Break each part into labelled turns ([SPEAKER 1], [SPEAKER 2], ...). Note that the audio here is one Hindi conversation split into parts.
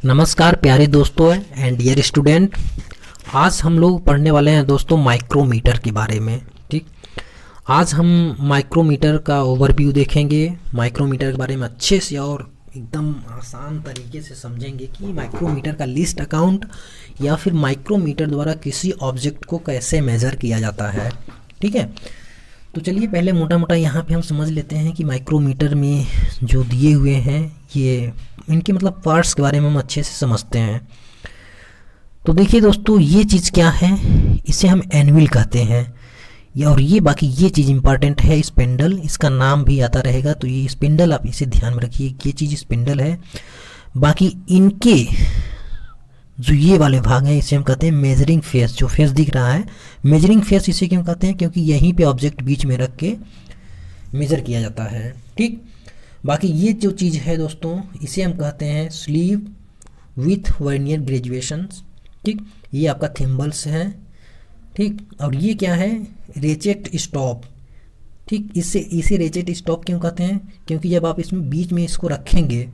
[SPEAKER 1] नमस्कार प्यारे दोस्तों एंड डियर स्टूडेंट। आज हम लोग पढ़ने वाले हैं दोस्तों माइक्रोमीटर के बारे में। ठीक, आज हम माइक्रोमीटर का ओवरव्यू देखेंगे। माइक्रोमीटर के बारे में अच्छे से और एकदम आसान तरीके से समझेंगे कि माइक्रोमीटर का लिस्ट अकाउंट या फिर माइक्रोमीटर द्वारा किसी ऑब्जेक्ट को कैसे मेज़र किया जाता है। ठीक है, तो चलिए पहले मोटा मोटा यहाँ पे हम समझ लेते हैं कि माइक्रोमीटर में जो दिए हुए हैं ये इनके मतलब पार्ट्स के बारे में हम अच्छे से समझते हैं। तो देखिए दोस्तों, ये चीज़ क्या है, इसे हम एनविल कहते हैं। और ये बाकी ये चीज़ इंपॉर्टेंट है, स्पिंडल, इसका नाम भी आता रहेगा। तो ये स्पिंडल आप इसे ध्यान में रखिए, ये चीज़ स्पिंडल है। बाकी इनके जो ये वाले भाग हैं इसे हम कहते हैं मेजरिंग फेस। जो फेस दिख रहा है मेजरिंग फेस, इसे क्यों कहते हैं, क्योंकि यहीं पे ऑब्जेक्ट बीच में रख के मेज़र किया जाता है। ठीक, बाकी ये जो चीज़ है दोस्तों इसे हम कहते हैं स्लीव विथ वर्नियर ग्रेजुएशंस। ठीक, ये आपका थिम्बल्स है। ठीक, और ये क्या है, रेचेट स्टॉप। ठीक, इसे रेचेट स्टॉप क्यों कहते हैं, क्योंकि जब आप इसमें बीच में इसको रखेंगे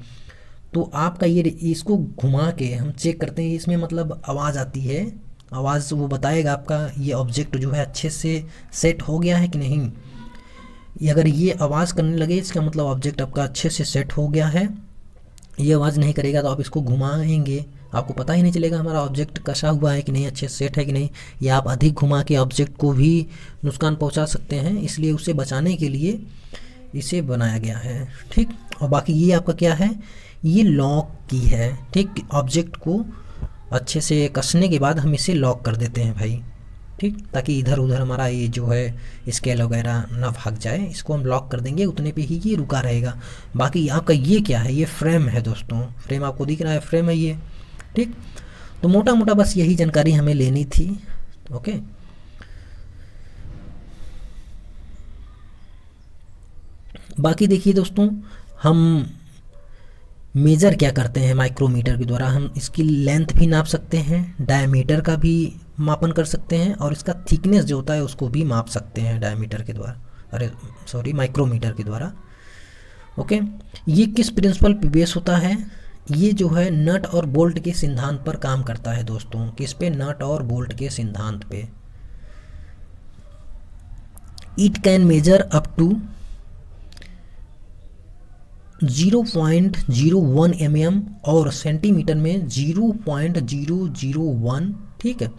[SPEAKER 1] तो आपका ये इसको घुमा के हम चेक करते हैं, इसमें मतलब आवाज़ आती है। आवाज़ वो बताएगा आपका ये ऑब्जेक्ट जो है अच्छे से सेट हो गया है कि नहीं। अगर ये आवाज़ करने लगे इसका मतलब ऑब्जेक्ट आपका अच्छे से सेट हो गया है। ये आवाज़ नहीं करेगा तो आप इसको घुमाएंगे, आपको पता ही नहीं चलेगा हमारा ऑब्जेक्ट कसा हुआ है कि नहीं, अच्छे से सेट है कि नहीं। या आप अधिक घुमा के ऑब्जेक्ट को भी नुकसान पहुंचा सकते हैं, इसलिए उसे बचाने के लिए इसे बनाया गया है। ठीक, और बाकी ये आपका क्या है, ये लॉक की है। ठीक, ऑब्जेक्ट को अच्छे से कसने के बाद हम इसे लॉक कर देते हैं भाई। ठीक, ताकि इधर उधर हमारा ये जो है स्केल वगैरह ना भाग जाए, इसको हम लॉक कर देंगे, उतने पे ही ये रुका रहेगा। बाकी आपका ये क्या है, ये फ्रेम है दोस्तों। फ्रेम आपको दिख रहा है, फ्रेम है ये। ठीक, तो मोटा मोटा बस यही जानकारी हमें लेनी थी। ओके, बाकी देखिए दोस्तों, हम मेज़र क्या करते हैं माइक्रोमीटर के द्वारा, हम इसकी लेंथ भी नाप सकते हैं, डायमीटर का भी मापन कर सकते हैं, और इसका थिकनेस जो होता है उसको भी माप सकते हैं डायमीटर के द्वारा, माइक्रोमीटर के द्वारा। ओके, ये किस प्रिंसिपल पे बेस होता है, ये जो है नट और बोल्ट के सिद्धांत पर काम करता है दोस्तों। किस पे, नट और बोल्ट के सिद्धांत पे। It can measure up to 0.01 mm और सेंटीमीटर में 0.001। ठीक है,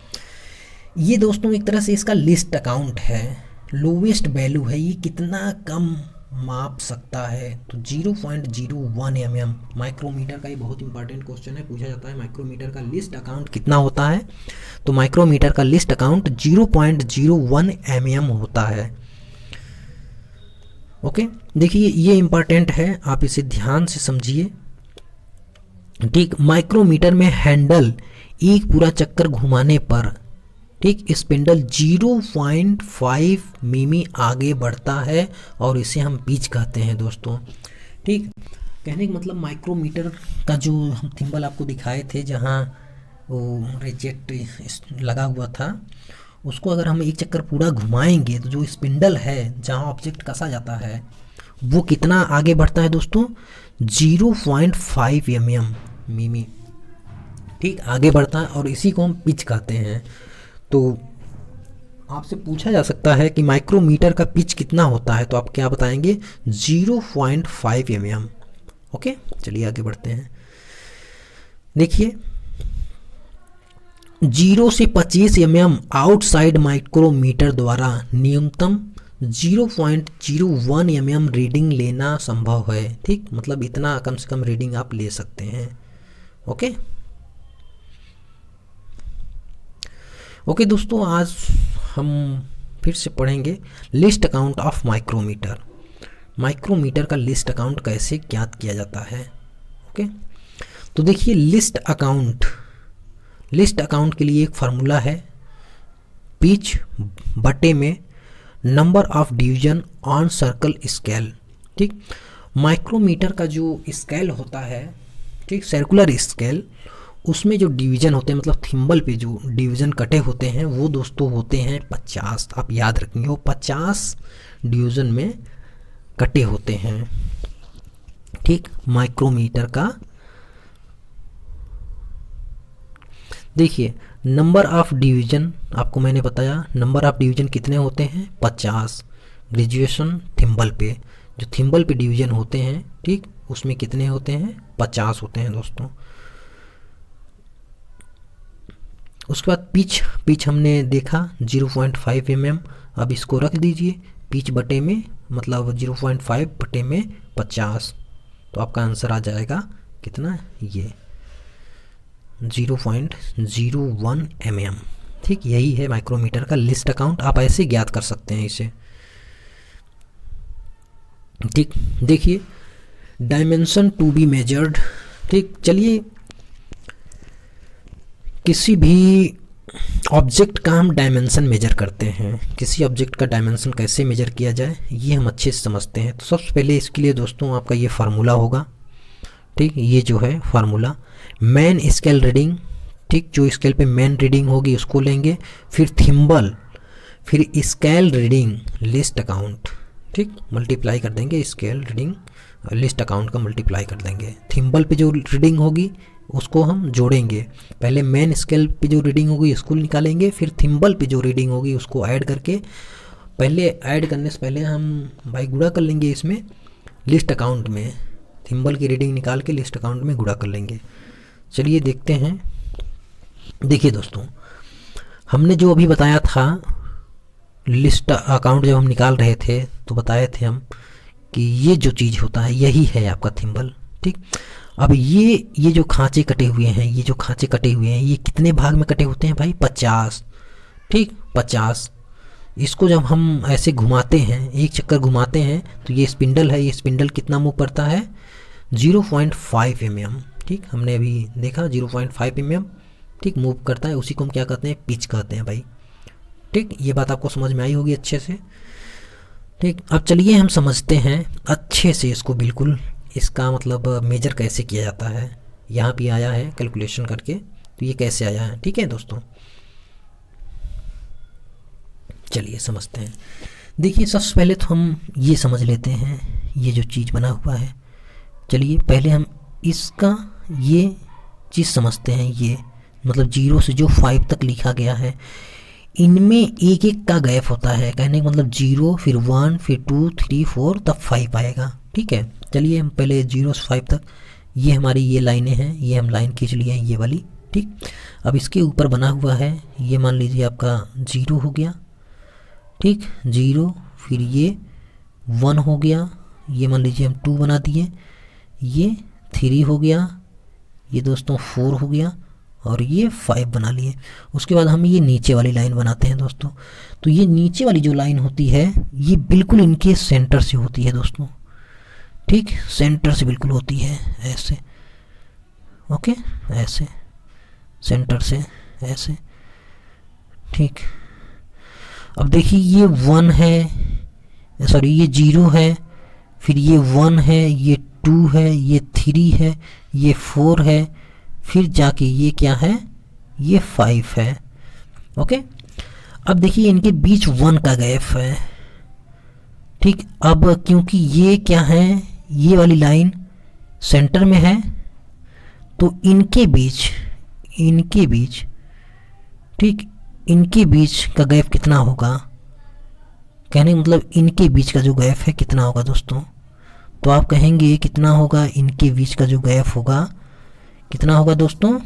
[SPEAKER 1] ये दोस्तों एक तरह से इसका लिस्ट अकाउंट है, लोवेस्ट वैल्यू है, ये कितना कम माप सकता है। तो 0.01 mm माइक्रोमीटर का ये बहुत इंपॉर्टेंट क्वेश्चन है, पूछा जाता है माइक्रोमीटर का लिस्ट अकाउंट कितना होता है। तो माइक्रोमीटर का लिस्ट अकाउंट 0.01 mm होता है। ओके, देखिए ये इंपॉर्टेंट है, आप इसे ध्यान से समझिए। ठीक, माइक्रोमीटर में हैंडल एक पूरा चक्कर घुमाने पर, ठीक, स्पिंडल 0.5 मिमी आगे बढ़ता है और इसे हम पिच कहते हैं दोस्तों। ठीक, कहने का मतलब माइक्रोमीटर का जो हम थिम्बल आपको दिखाए थे जहाँ वो रेजेक्ट लगा हुआ था, उसको अगर हम एक चक्कर पूरा घुमाएंगे तो जो स्पिंडल है जहाँ ऑब्जेक्ट कसा जाता है वो कितना आगे बढ़ता है दोस्तों, 0.5 मिमी। ठीक, आगे बढ़ता है और इसी को हम पिच कहते हैं। तो आपसे पूछा जा सकता है कि माइक्रोमीटर का पिच कितना होता है, तो आप क्या बताएंगे, 0.5 mm। ओके, चलिए आगे बढ़ते हैं। देखिए 0 से 25 mm आउटसाइड माइक्रोमीटर द्वारा न्यूनतम 0.01 mm रीडिंग लेना संभव है। ठीक, मतलब इतना कम से कम रीडिंग आप ले सकते हैं। ओके ओके दोस्तों, आज हम फिर से पढ़ेंगे least count of micrometer. Micrometer का लिस्ट अकाउंट कैसे ज्ञात किया जाता है। ओके, तो देखिए लिस्ट अकाउंट के लिए एक फार्मूला है, पिच बटे में number of division on circle scale. ठीक, माइक्रोमीटर का जो स्केल होता है, ठीक, सर्कुलर स्केल, उसमें जो डिवीज़न होते हैं, मतलब थिम्बल पे जो डिवीज़न कटे होते हैं वो दोस्तों होते हैं 50। आप याद रखेंगे वो 50 डिवीज़न में कटे होते हैं। ठीक, माइक्रोमीटर का देखिए नंबर ऑफ डिवीजन आपको मैंने बताया, नंबर ऑफ डिवीजन कितने होते हैं 50। ग्रेजुएशन थिम्बल पे, जो थिम्बल पे डिवीजन होते हैं, ठीक, उसमें कितने होते हैं 50 होते हैं दोस्तों। उसके बाद पिच हमने देखा 0.5 mm। अब इसको रख दीजिए पिच बटे में, मतलब 0.5 बटे में 50, तो आपका आंसर आ जाएगा कितना, ये 0.01 mm। ठीक, यही है माइक्रोमीटर का लिस्ट अकाउंट। आप ऐसे ज्ञात कर सकते हैं इसे। ठीक, देखिए डायमेंशन टू बी मेजर्ड। ठीक, चलिए किसी भी ऑब्जेक्ट का हम डायमेंशन मेजर करते हैं, किसी ऑब्जेक्ट का डायमेंशन कैसे मेजर किया जाए ये हम अच्छे से समझते हैं। तो सबसे पहले इसके लिए दोस्तों आपका ये फार्मूला होगा। ठीक, ये जो है फार्मूला मैन स्केल रीडिंग, ठीक, जो स्केल पे मैन रीडिंग होगी उसको लेंगे, फिर थिम्बल, फिर स्केल रीडिंग लिस्ट अकाउंट, ठीक, मल्टीप्लाई कर देंगे, स्केल रीडिंग लिस्ट अकाउंट का मल्टीप्लाई कर देंगे। थिम्बल पे जो रीडिंग होगी उसको हम जोड़ेंगे, पहले मेन स्केल पे जो रीडिंग होगी उसको निकालेंगे, फिर थिम्बल पे जो रीडिंग होगी उसको ऐड करके, पहले ऐड करने से पहले हम भाई गुणा कर लेंगे इसमें लिस्ट अकाउंट में, थिम्बल की रीडिंग निकाल के लिस्ट अकाउंट में गुणा कर लेंगे। चलिए देखते हैं। देखिए दोस्तों, हमने जो अभी बताया था लिस्ट अकाउंट जब हम निकाल रहे थे तो बताए थे हम कि ये जो चीज़ होता है यही है आपका थिम्बल। ठीक, अब ये जो खांचे कटे हुए हैं, ये जो खांचे कटे हुए हैं ये कितने भाग में कटे होते हैं भाई 50। ठीक, 50। इसको जब हम ऐसे घुमाते हैं, एक चक्कर घुमाते हैं, तो ये स्पिंडल है, ये स्पिंडल कितना मूव करता है 0.5 mm। ठीक, हमने अभी देखा 0.5 mm, ठीक, मूव करता है। उसी को हम क्या कहते हैं, पिच कहते हैं भाई। ठीक, ये बात आपको समझ में आई होगी अच्छे से। ठीक, अब चलिए हम समझते हैं अच्छे से इसको, बिल्कुल इसका मतलब मेजर कैसे किया जाता है। यहाँ भी आया है कैलकुलेशन करके, तो ये कैसे आया है। ठीक है दोस्तों, चलिए समझते हैं। देखिए सबसे पहले तो हम ये समझ लेते हैं ये जो चीज़ बना हुआ है। चलिए पहले हम इसका ये चीज़ समझते हैं। ये मतलब 0 से जो 5 तक लिखा गया है, इनमें एक एक का गैप होता है। कहने का मतलब 0, फिर 1, फिर 2, 3, 4, तब 5 आएगा। ठीक है, चलिए हम पहले 0 से 5 तक, ये हमारी ये लाइनें हैं, ये हम लाइन खींच लिए हैं ये वाली। ठीक, अब इसके ऊपर बना हुआ है, ये मान लीजिए आपका 0 हो गया। ठीक, 0, फिर ये 1 हो गया, ये मान लीजिए हम 2 बना दिए, ये 3 हो गया, ये दोस्तों 4 हो गया, और ये 5 बना लिए। उसके बाद हम ये नीचे वाली लाइन बनाते हैं दोस्तों। तो ये नीचे वाली जो लाइन होती है ये बिल्कुल इनके सेंटर से होती है दोस्तों। ठीक, सेंटर से बिल्कुल होती है, ऐसे, ओके, ऐसे सेंटर से ऐसे। ठीक, अब देखिए ये 1 है, सॉरी ये 0 है, फिर ये 1 है, ये 2 है, ये 3 है, ये 4 है, फिर जाके ये क्या है, ये 5 है। ओके, अब देखिए इनके बीच 1 का गैप है। ठीक, अब क्योंकि ये क्या है, ये वाली लाइन सेंटर में है, तो इनके बीच ठीक, इनके बीच का गैप कितना होगा, कहने का मतलब इनके बीच का जो गैप है कितना होगा दोस्तों। तो आप कहेंगे कितना होगा, इनके बीच का जो गैप होगा कितना होगा दोस्तों,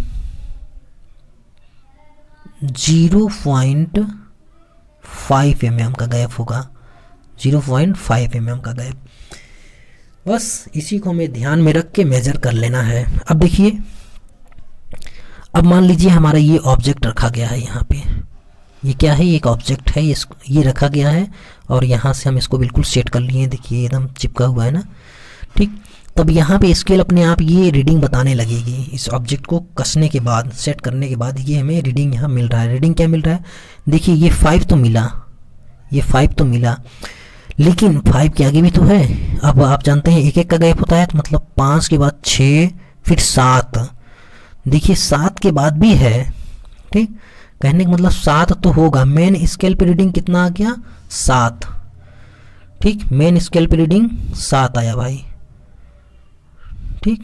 [SPEAKER 1] 0.5 mm का गैप होगा, 0.5 mm का गैप। बस इसी को हमें ध्यान में रख के मेजर कर लेना है। अब देखिए, अब मान लीजिए हमारा ये ऑब्जेक्ट रखा गया है यहाँ पे, ये क्या है, एक ऑब्जेक्ट है, ये रखा गया है, और यहाँ से हम इसको बिल्कुल सेट कर लिए। देखिए एकदम चिपका हुआ है ना। ठीक, तब यहाँ पे स्केल अपने आप ये रीडिंग बताने लगेगी। इस ऑब्जेक्ट को कसने के बाद, सेट करने के बाद ये हमें रीडिंग यहाँ मिल रहा है। रीडिंग क्या मिल रहा है, देखिए ये 5 तो मिला, ये 5 तो मिला, लेकिन 5 के आगे भी तो है। अब आप जानते हैं एक एक का गैप होता है, तो मतलब 5 के बाद 6, फिर 7, देखिए 7 के बाद भी है। ठीक, कहने का मतलब 7 तो होगा। मेन स्केल पे रीडिंग कितना आ गया, 7। ठीक, मेन स्केल पे रीडिंग 7 आया भाई। ठीक,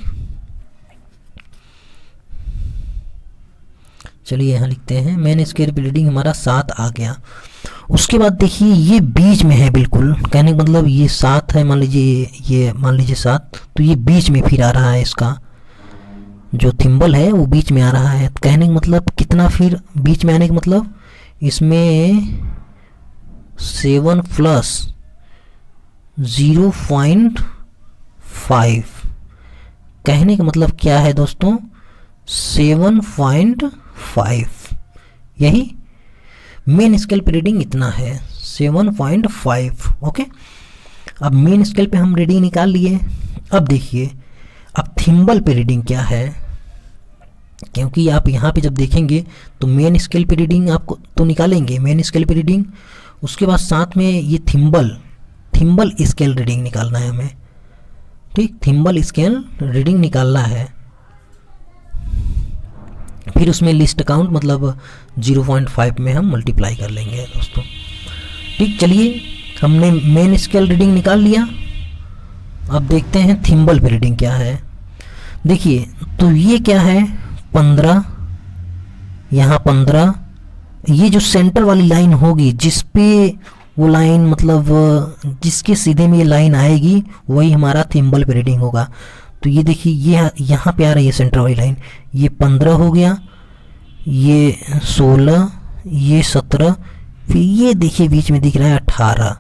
[SPEAKER 1] चलिए यहाँ लिखते हैं मेन स्केल पे रीडिंग हमारा 7 आ गया। उसके बाद देखिए ये बीच में है बिल्कुल, कहने का मतलब ये 7 है, मान लीजिए ये मान लीजिए 7, तो ये बीच में फिर आ रहा है, इसका जो थिम्बल है वो बीच में आ रहा है। कहने का मतलब कितना, फिर बीच में आने का मतलब इसमें 7 प्लस 0.5, कहने का मतलब क्या है दोस्तों 7.5, यही मेन स्केल पे रीडिंग इतना है 7.5। ओके, अब मेन स्केल पे हम रीडिंग निकाल लिए। अब देखिए अब थिम्बल पे रीडिंग क्या है, क्योंकि आप यहाँ पे जब देखेंगे तो मेन स्केल पे रीडिंग आपको तो निकालेंगे मेन स्केल पे रीडिंग, उसके बाद साथ में ये थिम्बल स्केल रीडिंग निकालना है हमें, ठीक, थिम्बल स्केल रीडिंग निकालना है। फिर उसमें लिस्ट काउंट मतलब 0.5 में हम मल्टीप्लाई कर लेंगे दोस्तों, ठीक। चलिए हमने मेन स्केल रीडिंग निकाल लिया। अब देखते हैं थिम्बल पे रीडिंग क्या है। देखिए तो ये क्या है 15, यहाँ 15, ये जो सेंटर वाली लाइन होगी जिस पे वो लाइन मतलब जिसके सीधे में ये लाइन आएगी वही हमारा थिम्बल पे रीडिंग होगा। तो ये देखिए ये यहाँ पे आ रही है सेंटर वाली लाइन, ये 15 हो गया, ये 16, ये 17, फिर ये देखिए बीच में दिख रहा है 18,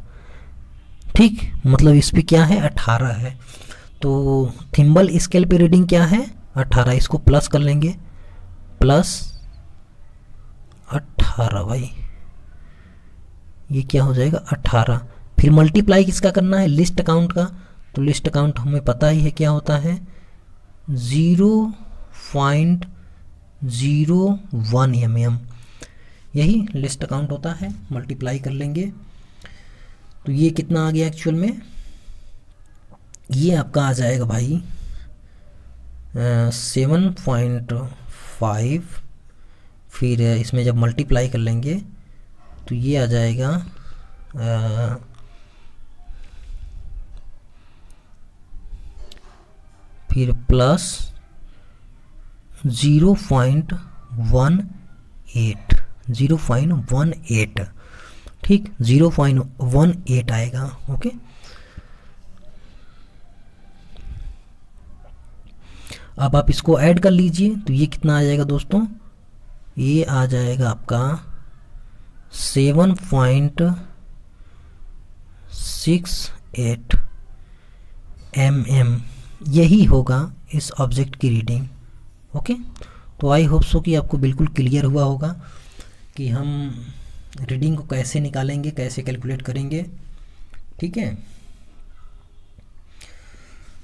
[SPEAKER 1] ठीक, मतलब इस पे क्या है 18 है। तो थिम्बल स्केल पे रीडिंग क्या है 18, इसको प्लस कर लेंगे, प्लस 18 भाई, ये क्या हो जाएगा 18। फिर मल्टीप्लाई किसका करना है लिस्ट काउंट का, तो लिस्ट काउंट हमें पता ही है क्या होता है 0.01 mm, यही लिस्ट काउंट होता है। मल्टीप्लाई कर लेंगे तो ये कितना आ गया एक्चुअल में, ये आपका आ जाएगा भाई 7.5, फिर इसमें जब मल्टीप्लाई कर लेंगे तो ये आ जाएगा फिर प्लस 0.18, ठीक, 0.18 आएगा। ओके, अब आप इसको ऐड कर लीजिए तो ये कितना आ जाएगा दोस्तों, ये आ जाएगा आपका 7.68 mm, यही होगा इस ऑब्जेक्ट की रीडिंग। ओके, तो आई होप सो कि आपको बिल्कुल क्लियर हुआ होगा कि हम रीडिंग को कैसे निकालेंगे, कैसे कैलकुलेट करेंगे, ठीक है।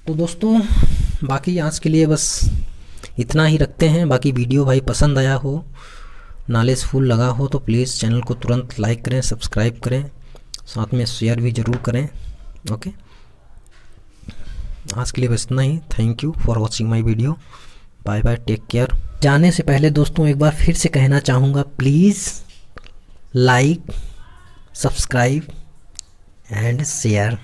[SPEAKER 1] तो दोस्तों बाकी आज के लिए बस इतना ही रखते हैं। बाकी वीडियो भाई पसंद आया हो, नॉलेजफुल लगा हो तो प्लीज़ चैनल को तुरंत लाइक करें, सब्सक्राइब करें, साथ में शेयर भी ज़रूर करें। ओके, आज के लिए बस इतना ही। Thank you for watching my video, bye bye, take care. जाने से पहले दोस्तों एक बार फिर से कहना चाहूँगा, please like, subscribe and share.